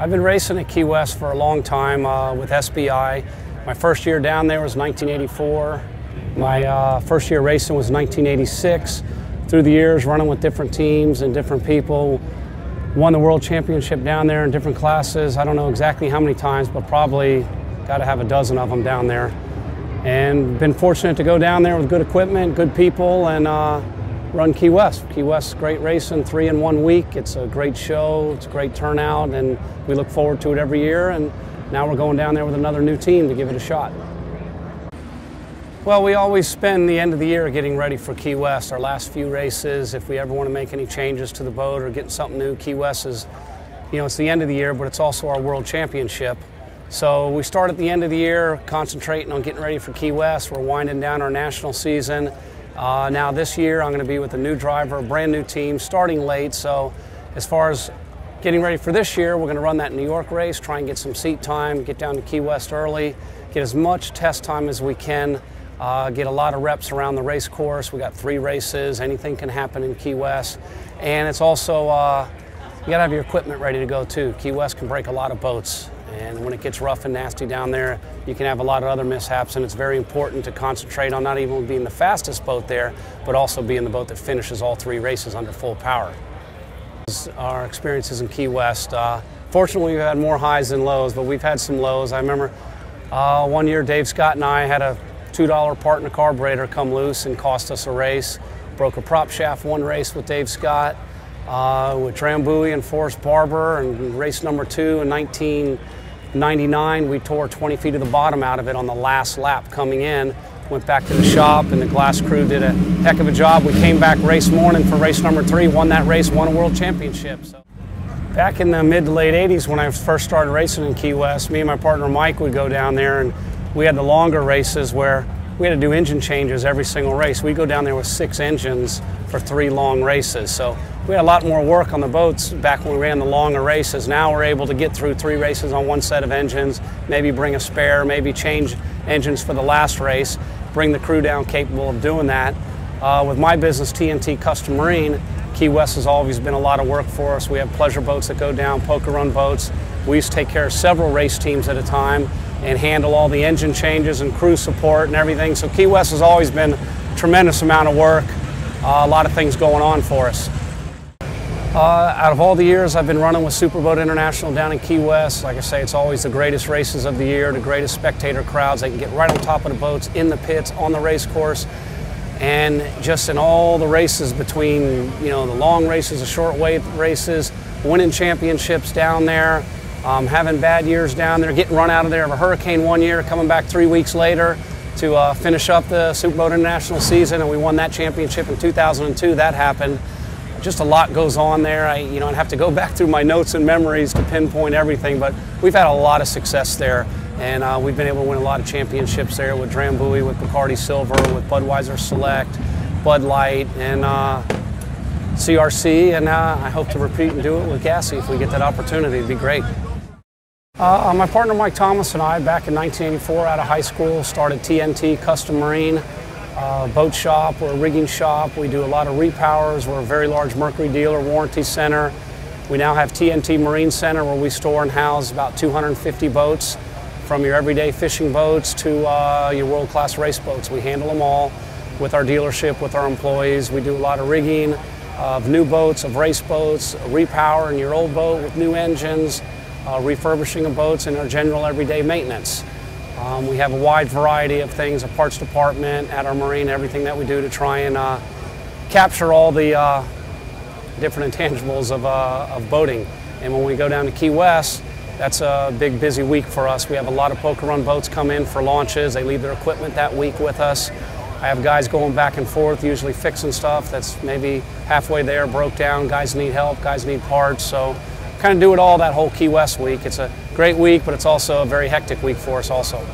I've been racing at Key West for a long time with SBI. My first year down there was 1984. My first year racing was 1986. Through the years, running with different teams and different people, won the World Championship down there in different classes. I don't know exactly how many times, but probably got to have a dozen of them down there. And been fortunate to go down there with good equipment, good people, and run Key West. Key West's great racing, 3 in 1 week. It's a great show, it's a great turnout, and we look forward to it every year. And now we're going down there with another new team to give it a shot. Well, we always spend the end of the year getting ready for Key West, our last few races. If we ever want to make any changes to the boat or getting something new, Key West is, it's the end of the year, but it's also our World Championship. So we start at the end of the year concentrating on getting ready for Key West. We're winding down our national season. Now this year I'm going to be with a new driver, a brand new team, starting late. So as far as getting ready for this year, we're going to run that New York race, try and get some seat time, get down to Key West early, get as much test time as we can. Get a lot of reps around the race course. We got 3 races. Anything can happen in Key West. And it's also, you gotta have your equipment ready to go too. Key West can break a lot of boats. And when it gets rough and nasty down there, you can have a lot of other mishaps. And it's very important to concentrate on not even being the fastest boat there, but also being the boat that finishes all 3 races under full power. Our experiences in Key West. Fortunately, we've had more highs than lows, but we've had some lows. I remember one year Dave Scott and I had a $2 part in a carburetor come loose and cost us a race. Broke a prop shaft one race with Dave Scott, with Drambuie and Forrest Barber, and race number 2 in 1999, we tore 20 feet of the bottom out of it on the last lap coming in. Went back to the shop and the glass crew did a heck of a job. We came back race morning for race number 3, won that race, won a world championship. So, back in the mid to late 80s when I first started racing in Key West, me and my partner Mike would go down there, and we had the longer races where we had to do engine changes every single race. We'd go down there with 6 engines for 3 long races. So we had a lot more work on the boats back when we ran the longer races. Now we're able to get through 3 races on 1 set of engines, maybe bring a spare, maybe change engines for the last race, bring the crew down capable of doing that. With my business, TNT Custom Marine, Key West has always been a lot of work for us. We have pleasure boats that go down, poker run boats. We used to take care of several race teams at a time and handle all the engine changes and crew support and everything. So Key West has always been a tremendous amount of work, a lot of things going on for us. Out of all the years I've been running with Superboat International down in Key West, like I say, it's always the greatest races of the year, the greatest spectator crowds. They can get right on top of the boats, in the pits, on the race course, and just in all the races between, the long races, the short wave races, winning championships down there. Having bad years down there, getting run out of there of a hurricane one year, coming back 3 weeks later to finish up the Superboat International season, and we won that championship in 2002. That happened. Just a lot goes on there. I'd have to go back through my notes and memories to pinpoint everything, but we've had a lot of success there, and we've been able to win a lot of championships there with Drambuie, with Bacardi Silver, with Budweiser Select, Bud Light, and CRC, and I hope to repeat and do it with Gasse if we get that opportunity. It'd be great. My partner Mike Tomlinson and I, back in 1984 out of high school, started TNT Custom Marine, boat shop. We're a rigging shop. We do a lot of repowers. We're a very large Mercury dealer, warranty center. We now have TNT Marine Center where we store and house about 250 boats, from your everyday fishing boats to your world-class race boats. We handle them all with our dealership, with our employees. We do a lot of rigging of new boats, of race boats, repowering your old boat with new engines, refurbishing of boats, and our general everyday maintenance. We have a wide variety of things, a parts department at our marine, everything that we do to try and capture all the different intangibles of boating. And when we go down to Key West, that's a big busy week for us. We have a lot of poker run boats come in for launches. They leave their equipment that week with us. I have guys going back and forth, usually fixing stuff that's maybe halfway there, broke down. Guys need help, guys need parts. So kind of do it all that whole Key West week. It's a great week, but it's also a very hectic week for us also.